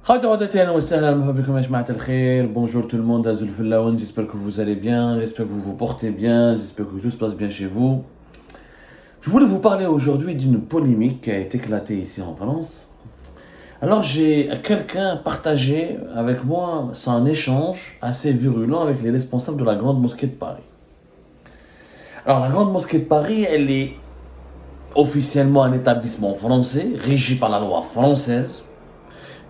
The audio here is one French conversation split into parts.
Bonjour tout le monde, Azul Fellaoun, j'espère que vous allez bien, j'espère que vous vous portez bien, j'espère que tout se passe bien chez vous. Je voulais vous parler aujourd'hui d'une polémique qui a été éclatée ici en France. Alors quelqu'un partagé avec moi un échange assez virulent avec les responsables de la Grande Mosquée de Paris. Alors la Grande Mosquée de Paris, elle est officiellement un établissement français, régi par la loi française,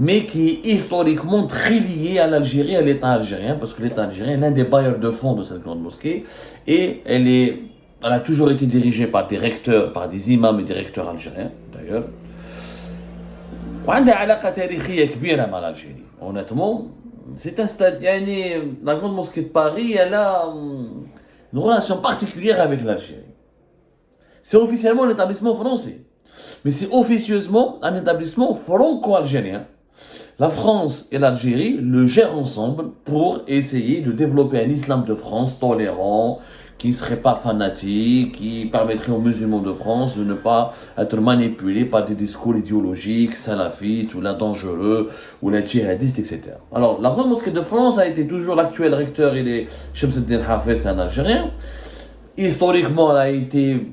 mais qui est historiquement très lié à l'Algérie, à l'État algérien, parce que l'État algérien est l'un des bailleurs de fonds de cette grande mosquée, et elle a toujours été dirigée par des recteurs, par des imams et des recteurs algériens, d'ailleurs. وعندها علاقة تاريخية كبيرة مع l'Algérie. Honnêtement, c'est un stade, la grande mosquée de Paris, elle a une relation particulière avec l'Algérie. C'est officiellement un établissement français, mais c'est officieusement un établissement franco-algérien. La France et l'Algérie le gèrent ensemble pour essayer de développer un islam de France tolérant, qui ne serait pas fanatique, qui permettrait aux musulmans de France de ne pas être manipulés par des discours idéologiques, salafistes, ou la dangereux, ou la djihadiste, etc. Alors, la Grande Mosquée de France a été toujours l'actuel recteur, il est Shamsuddin Hafez, c'est un Algérien. Historiquement, elle a été,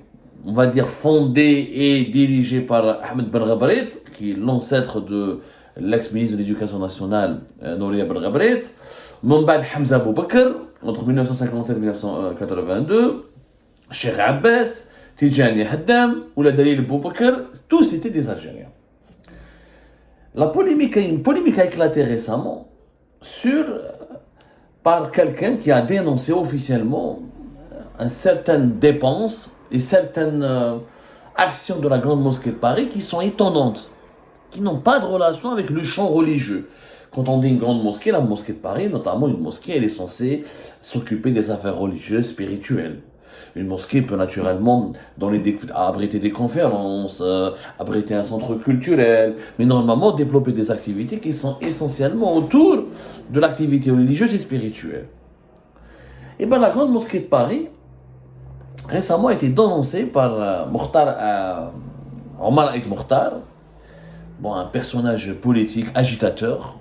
on va dire, fondée et dirigée par Ahmed Ben Gabrit, qui est l'ancêtre de l'ex-ministre de l'Éducation nationale, Nouria Ben Gabrit, Mombad Hamza Abou Bakr, entre 1957 et 1982, Cheikh Abbas, Tijani Haddam, ou la Dalil Abou Bakr, tous étaient des Algériens. Une polémique a éclaté récemment par quelqu'un qui a dénoncé officiellement une certaine dépense et certaines actions de la Grande Mosquée de Paris qui sont étonnantes, qui n'ont pas de relation avec le champ religieux. Quand on dit une grande mosquée, la mosquée de Paris, notamment une mosquée, elle est censée s'occuper des affaires religieuses, spirituelles. Une mosquée peut naturellement abriter des conférences, abriter un centre culturel, mais normalement développer des activités qui sont essentiellement autour de l'activité religieuse et spirituelle. Et bien la grande mosquée de Paris, récemment a été dénoncée par Omar Aït Mokhtar, un personnage politique agitateur,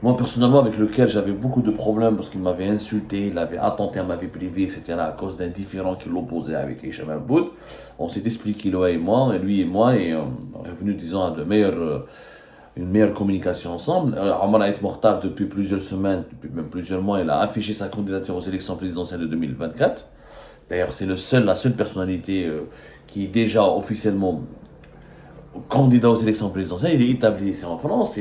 moi personnellement avec lequel j'avais beaucoup de problèmes parce qu'il m'avait insulté, il avait attenté à ma vie privée, etc. à cause d'un différend qui l'opposait avec Hicham Aboud. On s'est expliqué lui et moi, et on est venu, disons, à une meilleure communication ensemble. Omar Aït Mokhtar, depuis plusieurs semaines, depuis même plusieurs mois, il a affiché sa candidature aux élections présidentielles de 2024. D'ailleurs, c'est la seule personnalité qui est déjà officiellement candidat aux élections présidentielles. Il est établi ici en France.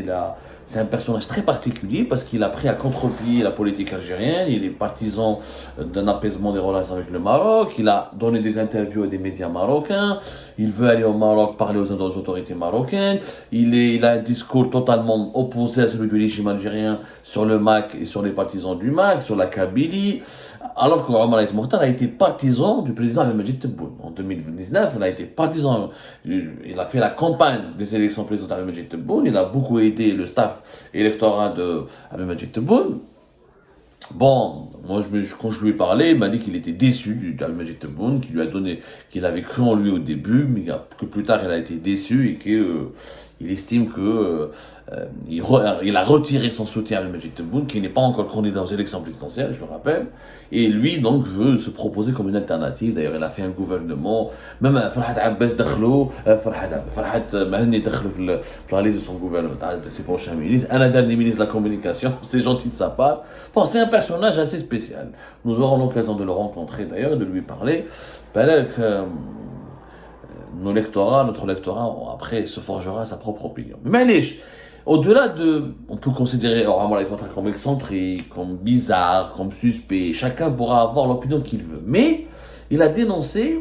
C'est un personnage très particulier parce qu'il a pris à contre-pied la politique algérienne. Il est partisan d'un apaisement des relations avec le Maroc. Il a donné des interviews à des médias marocains. Il veut aller au Maroc parler aux autorités marocaines. Il a un discours totalement opposé à celui du régime algérien sur le MAC et sur les partisans du MAC, sur la Kabylie. Alors que Omar Aït Mokhtar a été partisan du président Abdelmadjid Tebboune. En 2019, il a été partisan, il a fait la campagne des élections présidentielles d'Abdelmadjid Tebboune, il a beaucoup aidé le staff électoral d'Abdelmadjid Tebboune. Bon, moi, quand je lui ai parlé, il m'a dit qu'il était déçu d'Abdelmadjid Tebboune, qu'il avait cru en lui au début, mais que plus tard il a été déçu et qu'il estime il a retiré son soutien à Abdelmadjid Tebboune, qui n'est pas encore candidat aux élections présidentielles, je le rappelle, et lui donc veut se proposer comme une alternative. D'ailleurs, il a fait un gouvernement, même Farhat Abbas Dakhlo, Farhat Mahni Dakhlo dans la liste de son gouvernement, de ses prochains ministres, un dernier ministre de la communication, c'est gentil de sa part. Enfin, c'est un personnage assez spécial. Nous aurons l'occasion de le rencontrer d'ailleurs et de lui parler. Notre lectorat, après, se forgera sa propre opinion. Mais au-delà on peut considérer Omar Aït Mokhtar comme excentrique, comme bizarre, comme suspect. Chacun pourra avoir l'opinion qu'il veut. Mais il a dénoncé,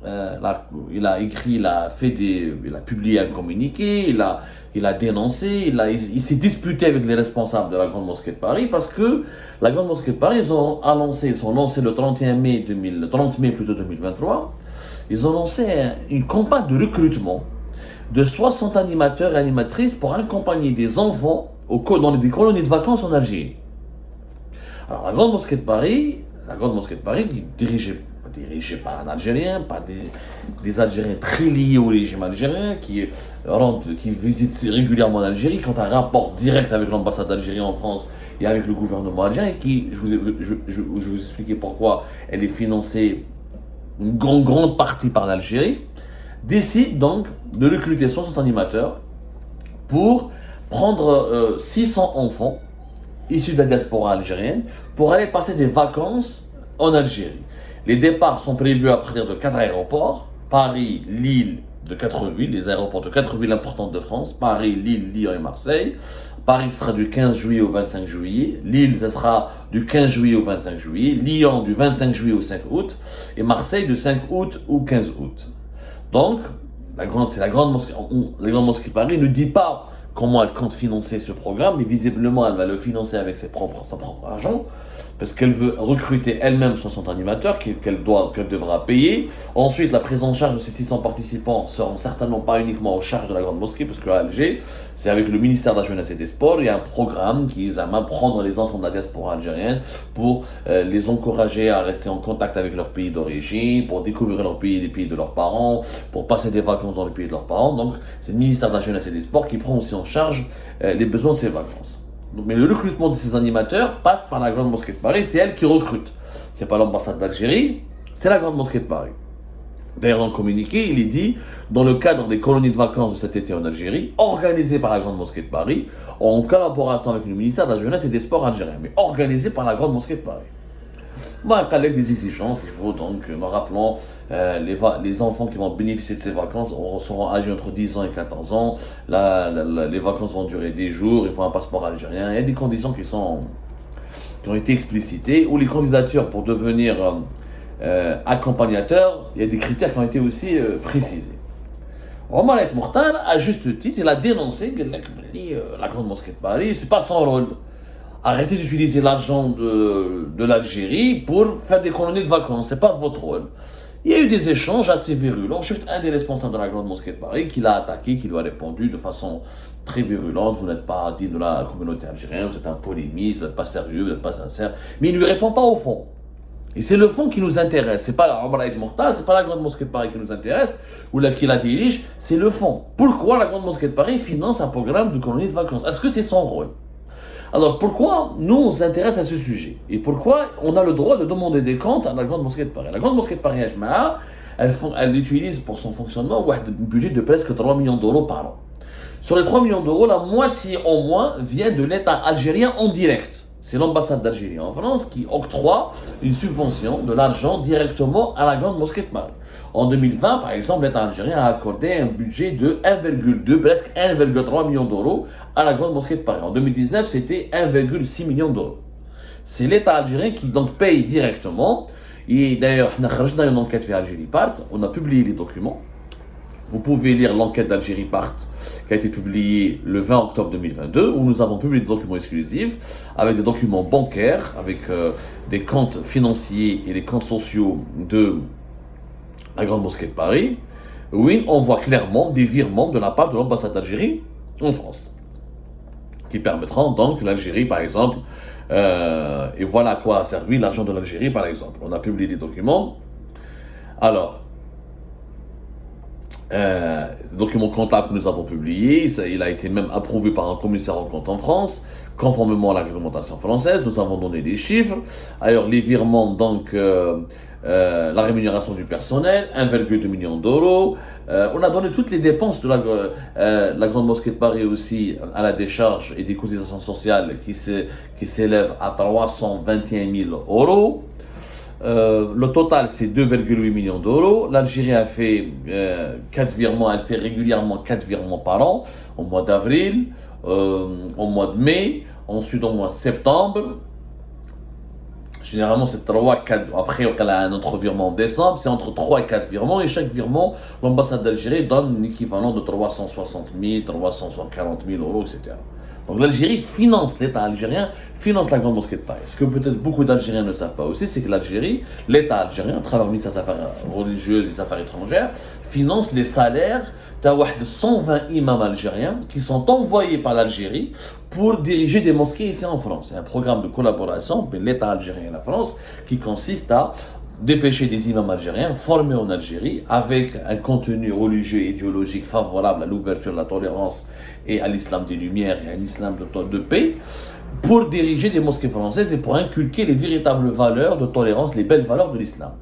il a publié un communiqué, il a dénoncé, il s'est disputé avec les responsables de la Grande Mosquée de Paris parce que la Grande Mosquée de Paris, ils ont lancé le 30 mai 2023, ils ont lancé une campagne de recrutement de 60 animateurs et animatrices pour accompagner des enfants dans des colonies de vacances en Algérie. Alors la Grande Mosquée de Paris, dirigée dirigé par un Algérien, par des Algériens très liés au régime algérien, qui visitent régulièrement l'Algérie, qui ont un rapport direct avec l'ambassade d'Algérie en France et avec le gouvernement algérien, et qui, je vous expliquer pourquoi elle est financée une grande partie par l'Algérie, décide donc de recruter 60 animateurs pour prendre 600 enfants issus de la diaspora algérienne pour aller passer des vacances en Algérie. Les départs sont prévus à partir de 4 aéroports, Paris, Lille, de 4 villes, les aéroports de 4 villes importantes de France, Paris, Lille, Lyon et Marseille. Paris sera du 15 juillet au 25 juillet, Lille ça sera du 15 juillet au 25 juillet, Lyon du 25 juillet au 5 août et Marseille du 5 août au 15 août. Donc, la grande mosquée de Paris ne dit pas comment elle compte financer ce programme, mais visiblement elle va le financer avec son propre argent, parce qu'elle veut recruter elle-même 60 animateurs qu'elle devra payer. Ensuite, la prise en charge de ces 600 participants seront certainement pas uniquement en charge de la grande mosquée, parce qu'à Alger, c'est avec le ministère de la Jeunesse et des Sports, il y a un programme qui vise à prendre les enfants de la diaspora algérienne pour les encourager à rester en contact avec leur pays d'origine, pour découvrir leur pays, les pays de leurs parents, pour passer des vacances dans le pays de leurs parents. Donc, c'est le ministère de la Jeunesse et des Sports qui prend aussi en charge les besoins de ces vacances. Mais le recrutement de ces animateurs passe par la Grande Mosquée de Paris, c'est elle qui recrute. C'est pas l'ambassade d'Algérie, c'est la Grande Mosquée de Paris. D'ailleurs, dans le communiqué, il est dit, dans le cadre des colonies de vacances de cet été en Algérie, organisées par la Grande Mosquée de Paris, en collaboration avec le ministère de la Jeunesse et des Sports algérien, mais organisées par la Grande Mosquée de Paris. Avec des exigences, il faut donc, nous rappelons, les enfants qui vont bénéficier de ces vacances seront âgés entre 10 ans et 14 ans. Les vacances vont durer des jours, il faut un passeport algérien. Il y a des conditions qui ont été explicitées, ou les candidatures pour devenir accompagnateur, il y a des critères qui ont été aussi précisés. Omar El Mokhtar, à juste titre, il a dénoncé que la Grande Mosquée de Paris, c'est pas son rôle. Arrêtez d'utiliser l'argent de l'Algérie pour faire des colonies de vacances, c'est pas votre rôle. Il y a eu des échanges assez virulents. Je suis un des responsables de la Grande Mosquée de Paris qui l'a attaqué, qui lui a répondu de façon très virulente. Vous n'êtes pas digne de la communauté algérienne, vous êtes un polémiste, vous n'êtes pas sérieux, vous n'êtes pas sincère. Mais il ne lui répond pas au fond. Et c'est le fond qui nous intéresse. C'est pas Omar El Mokhtar, c'est pas la Grande Mosquée de Paris qui nous intéresse, ou qui la dirige, c'est le fond. Pourquoi la Grande Mosquée de Paris finance un programme de colonies de vacances? Est-ce que c'est son rôle? Alors pourquoi nous on s'intéresse à ce sujet? Et pourquoi on a le droit de demander des comptes à la Grande Mosquée de Paris? La Grande Mosquée de Paris, elle utilise pour son fonctionnement un budget de presque 3 millions d'euros par an. Sur les 3 millions d'euros, la moitié au moins vient de l'État algérien en direct. C'est l'ambassade d'Algérie en France qui octroie une subvention de l'argent directement à la Grande Mosquée de Paris. En 2020, par exemple, l'État algérien a accordé un budget de 1,2, presque 1,3 million d'euros à la Grande Mosquée de Paris. En 2019, c'était 1,6 million d'euros. C'est l'État algérien qui donc paye directement. Et d'ailleurs, on a une enquête fait Algérie Part, on a publié les documents. Vous pouvez lire l'enquête d'Algérie Part qui a été publiée le 20 octobre 2022 où nous avons publié des documents exclusifs avec des documents bancaires, avec des comptes financiers et les comptes sociaux de la Grande Mosquée de Paris. Oui, on voit clairement des virements de la part de l'ambassade d'Algérie en France qui permettront donc l'Algérie par exemple, et voilà à quoi a servi l'argent de l'Algérie par exemple. On a publié des documents. Alors, document comptable que nous avons publié, il a été même approuvé par un commissaire aux comptes en France, conformément à la réglementation française. Nous avons donné des chiffres. Ailleurs, les virements, donc la rémunération du personnel, 1,2 million d'euros. On a donné toutes les dépenses de la Grande Mosquée de Paris aussi à la décharge et des cotisations sociales qui s'élèvent à 321 000 euros. Le total, c'est 2,8 millions d'euros. L'Algérie a fait 4 virements, elle fait régulièrement 4 virements par an, au mois d'avril, au mois de mai, ensuite au mois de septembre. Généralement, c'est 3, 4. Après, on a un autre virement en décembre, c'est entre 3 et 4 virements. Et chaque virement, l'ambassade d'Algérie donne un équivalent de 360 000, 340 000 euros, etc. Donc l'Algérie finance, l'État algérien finance la Grande Mosquée de Paris. Ce que peut-être beaucoup d'Algériens ne savent pas aussi, c'est que l'Algérie, l'État algérien, à travers le ministère des Affaires religieuses et des Affaires étrangères, finance les salaires de 120 imams algériens qui sont envoyés par l'Algérie pour diriger des mosquées ici en France. C'est un programme de collaboration entre l'État algérien et la France qui consiste à dépêcher des imams algériens formés en Algérie avec un contenu religieux et idéologique favorable à l'ouverture, à la tolérance et à l'islam des Lumières et à l'islam de paix, pour diriger des mosquées françaises et pour inculquer les véritables valeurs de tolérance, les belles valeurs de l'islam.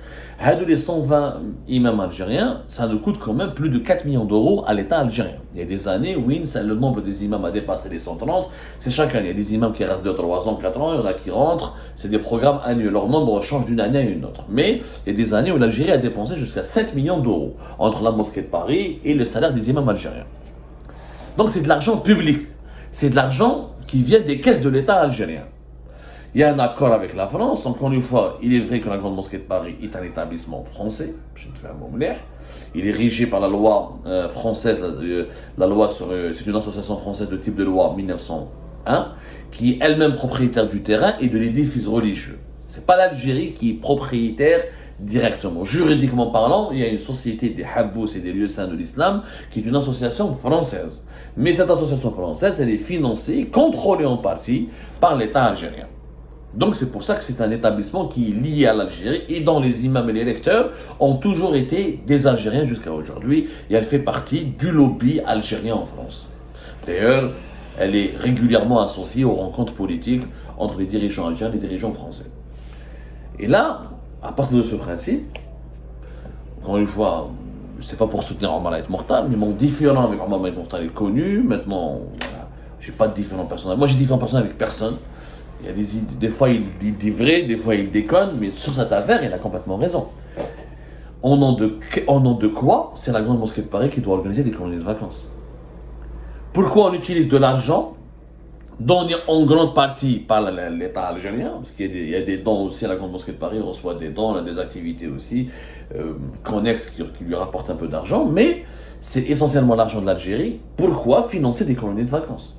Les 120 imams algériens, ça nous coûte quand même plus de 4 millions d'euros à l'État algérien. Il y a des années, oui, le nombre des imams a dépassé les 130, c'est chaque année. Il y a des imams qui restent 2, 3 ans, 4 ans, il y en a qui rentrent, c'est des programmes annuels. Leur nombre change d'une année à une autre. Mais il y a des années où l'Algérie a dépensé jusqu'à 7 millions d'euros entre la mosquée de Paris et le salaire des imams algériens. Donc c'est de l'argent public, c'est de l'argent qui vient des caisses de l'État algérien. Il y a un accord avec la France. Encore une fois, il est vrai que la Grande Mosquée de Paris est un établissement français. Je te fais un mot clair. Il est régi par la loi française. La loi c'est une association française de type de loi 1901, qui est elle-même propriétaire du terrain et de l'édifice religieux. C'est pas l'Algérie qui est propriétaire directement. Juridiquement parlant, il y a une société des Habbous et des lieux saints de l'islam qui est une association française. Mais cette association française, elle est financée, contrôlée en partie par l'État algérien. Donc c'est pour ça que c'est un établissement qui est lié à l'Algérie et dont les imams et les lecteurs ont toujours été des Algériens jusqu'à aujourd'hui et elle fait partie du lobby algérien en France. D'ailleurs, elle est régulièrement associée aux rencontres politiques entre les dirigeants algériens et les dirigeants français. Et là, à partir de ce principe, encore une fois, je ne sais pas pour soutenir Omar Aït Mortal, mais mon différend avec Omar Aït Mortal est connu. Maintenant, voilà, je n'ai pas de différent personnel. Moi, j'ai différent personnel avec personne. Il y a des fois, il dit vrai, des fois, il déconne, mais sur cette affaire, il a complètement raison. Au nom de quoi c'est la Grande Mosquée de Paris qui doit organiser des colonies de vacances? Pourquoi on utilise de l'argent donné en grande partie par l'État algérien, parce qu'il y a des dons aussi, à la Grande Mosquée de Paris reçoit des dons, on a des activités aussi connexes qui lui rapportent un peu d'argent, mais c'est essentiellement l'argent de l'Algérie. Pourquoi financer des colonies de vacances?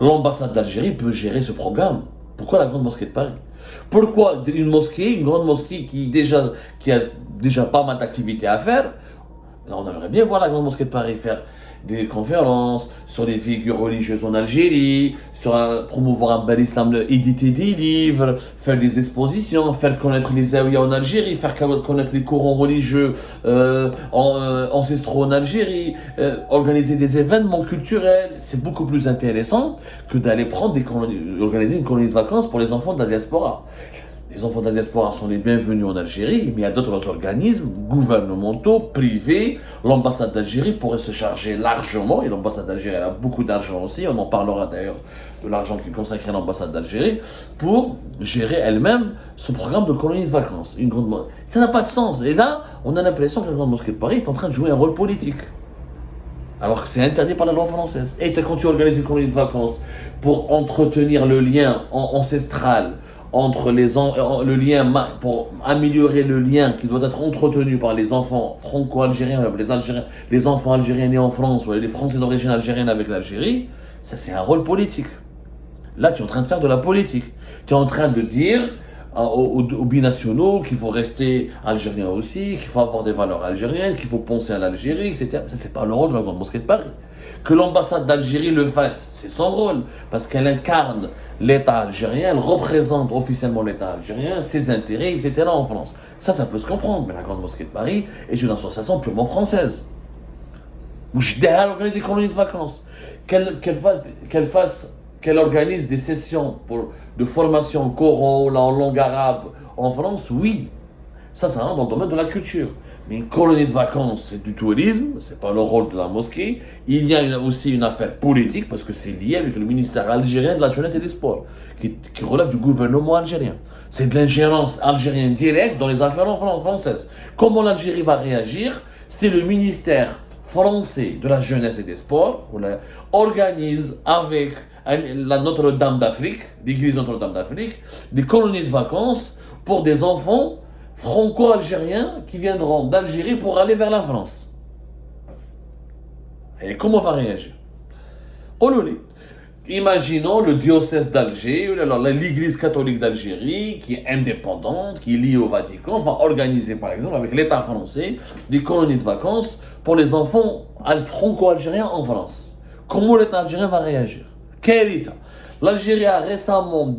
L'ambassade d'Algérie peut gérer ce programme. Pourquoi la Grande Mosquée de Paris? Pourquoi une grande mosquée qui a déjà pas mal d'activités à faire? Là, on aimerait bien voir la Grande Mosquée de Paris faire des conférences sur les figures religieuses en Algérie, promouvoir un bel islam, éditer des livres, faire des expositions, faire connaître les zaouïas en Algérie, faire connaître les courants religieux ancestraux en Algérie, organiser des événements culturels. C'est beaucoup plus intéressant que d'aller organiser une colonie de vacances pour les enfants de la diaspora. Les enfants de la diaspora sont les bienvenus en Algérie, mais il y a d'autres organismes gouvernementaux, privés. L'ambassade d'Algérie pourrait se charger largement, et l'ambassade d'Algérie a beaucoup d'argent aussi, on en parlera d'ailleurs de l'argent qui est consacré à l'ambassade d'Algérie, pour gérer elle-même ce programme de colonie de vacances. Ça n'a pas de sens. Et là, on a l'impression que la Grande Mosquée de Paris est en train de jouer un rôle politique. Alors que c'est interdit par la loi française. Et quand tu organises une colonie de vacances pour entretenir le lien ancestral, pour améliorer le lien qui doit être entretenu par les enfants franco-algériens, les enfants algériens nés en France, ou les Français d'origine algérienne avec l'Algérie, ça c'est un rôle politique. Là, tu es en train de faire de la politique. Tu es en train de dire aux binationaux qu'il faut rester algérien aussi, qu'il faut avoir des valeurs algériennes, qu'il faut penser à l'Algérie, etc. Ça, c'est pas le rôle de la Grande Mosquée de Paris. Que l'ambassade d'Algérie le fasse, c'est son rôle, parce qu'elle incarne l'État algérien, elle représente officiellement l'État algérien, ses intérêts, etc. en France. Ça peut se comprendre, mais la Grande Mosquée de Paris est une association purement française. Où je derrière organise des colonies de vacances, qu'elle organise des sessions de formation en Coran, en langue arabe en France, oui. Ça rentre dans le domaine de la culture. Mais une colonie de vacances, c'est du tourisme, c'est pas le rôle de la mosquée. Il y a aussi une affaire politique, parce que c'est lié avec le ministère algérien de la jeunesse et des sports, qui relève du gouvernement algérien. C'est de l'ingérence algérienne directe dans les affaires françaises. Comment l'Algérie va réagir? C'est le ministère français de la jeunesse et des sports, organise avec la Notre-Dame d'Afrique, l'église Notre-Dame d'Afrique, des colonies de vacances pour des enfants franco-algériens qui viendront d'Algérie pour aller vers la France. Et comment on va réagir? Imaginons le diocèse d'Alger, l'église catholique d'Algérie, qui est indépendante, qui est liée au Vatican, va organiser par exemple avec l'État français des colonies de vacances pour les enfants franco-algériens en France. Comment l'État algérien va réagir? Quel État? L'Algérie a récemment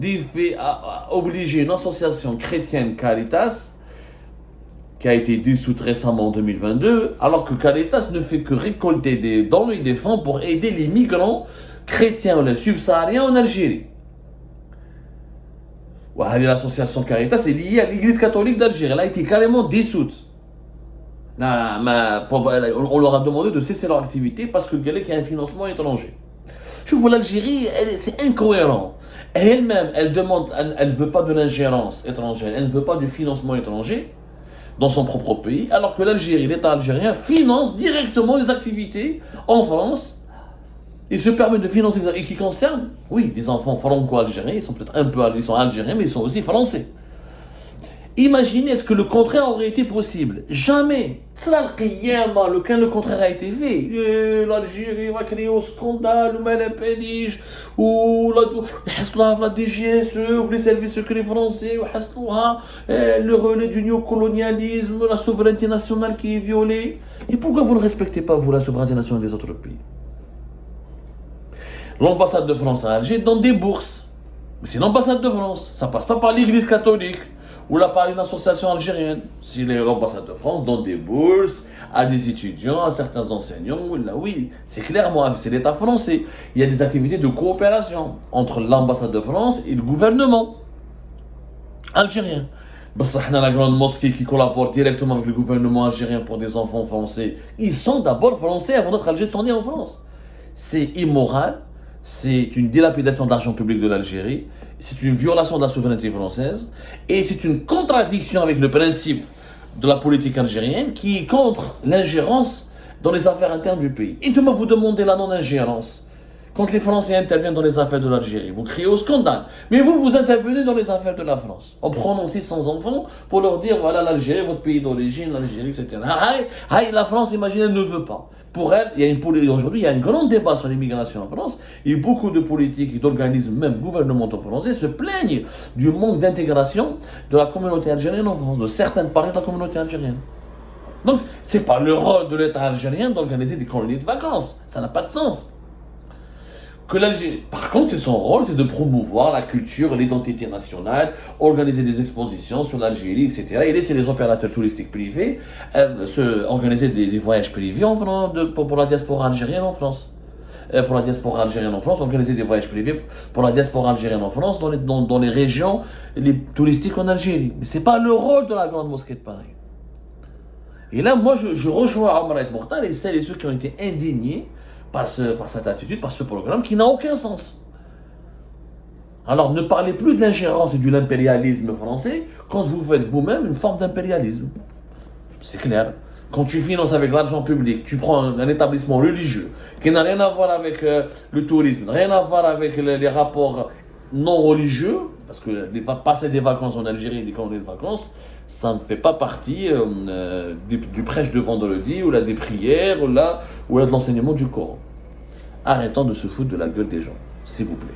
obligé une association chrétienne Caritas qui a été dissoute récemment en 2022, alors que Caritas ne fait que récolter des dons et des fonds pour aider les migrants chrétiens ou les subsahariens en Algérie. L'association Caritas est liée à l'église catholique d'Algérie. Elle a été carrément dissoute. On leur a demandé de cesser leur activité parce qu'il y a un financement étranger. Je vois l'Algérie, c'est incohérent. Elle-même, elle ne veut pas de l'ingérence étrangère, elle ne veut pas du financement étranger dans son propre pays, alors que l'Algérie, l'État algérien, finance directement les activités en France. Il se permet de financer des activités qui concernent, oui, des enfants franco-algériens, ils sont algériens, mais ils sont aussi français. Imaginez, est-ce que le contraire aurait été possible? Jamais. Quand le contraire a été fait, l'Algérie va créer un scandale, ou la DGSE, ou les services secrets français, le relais du néocolonialisme, la souveraineté nationale qui est violée. Et pourquoi vous ne respectez pas, vous, la souveraineté nationale des autres pays? L'ambassade de France à Alger donne des bourses. Mais c'est l'ambassade de France. Ça passe pas par l'église catholique ou là par une association algérienne. Si l'ambassade de France donne des bourses à des étudiants, à certains enseignants, là oui, c'est clairement, c'est l'État français. Il y a des activités de coopération entre l'ambassade de France et le gouvernement algérien. La grande mosquée qui collabore directement avec le gouvernement algérien pour des enfants français, ils sont d'abord français avant d'être algériens en France. C'est immoral. C'est une dilapidation d'argent public de l'Algérie, c'est une violation de la souveraineté française, et c'est une contradiction avec le principe de la politique algérienne qui est contre l'ingérence dans les affaires internes du pays. Et vous demandez la non-ingérence. Quand les Français interviennent dans les affaires de l'Algérie, vous criez au scandale. Mais vous intervenez dans les affaires de la France, en prenant 600 enfants pour leur dire, voilà l'Algérie, votre pays d'origine, l'Algérie, etc. La France, imaginez, elle ne veut pas. Pour elle, aujourd'hui, il y a un grand débat sur l'immigration en France, et beaucoup de politiques et d'organismes, même gouvernementaux français, se plaignent du manque d'intégration de la communauté algérienne en France, de certaines parties de la communauté algérienne. Donc, ce n'est pas le rôle de l'État algérien d'organiser des colonies de vacances. Ça n'a pas de sens. Par contre, c'est son rôle, c'est de promouvoir la culture, l'identité nationale, organiser des expositions sur l'Algérie, etc. Et laisser les opérateurs touristiques privés organiser des voyages privés pour la diaspora algérienne en France. Pour la diaspora algérienne en France, organiser des voyages privés pour la diaspora algérienne en France dans les régions touristiques en Algérie. Mais ce n'est pas le rôle de la Grande Mosquée de Paris. Et là, moi, je rejoins Omar El Mortal et celles et ceux qui ont été indignés par cette attitude, par ce programme qui n'a aucun sens. Alors ne parlez plus de l'ingérence et de l'impérialisme français quand vous faites vous-même une forme d'impérialisme. C'est clair. Quand tu finances avec l'argent public, tu prends un établissement religieux qui n'a rien à voir avec le tourisme, rien à voir avec les rapports non religieux, parce que passer des vacances en Algérie, des colonies de vacances, ça ne fait pas partie du prêche de vendredi, ou des prières, ou de l'enseignement du Coran. Arrêtons de se foutre de la gueule des gens, s'il vous plaît.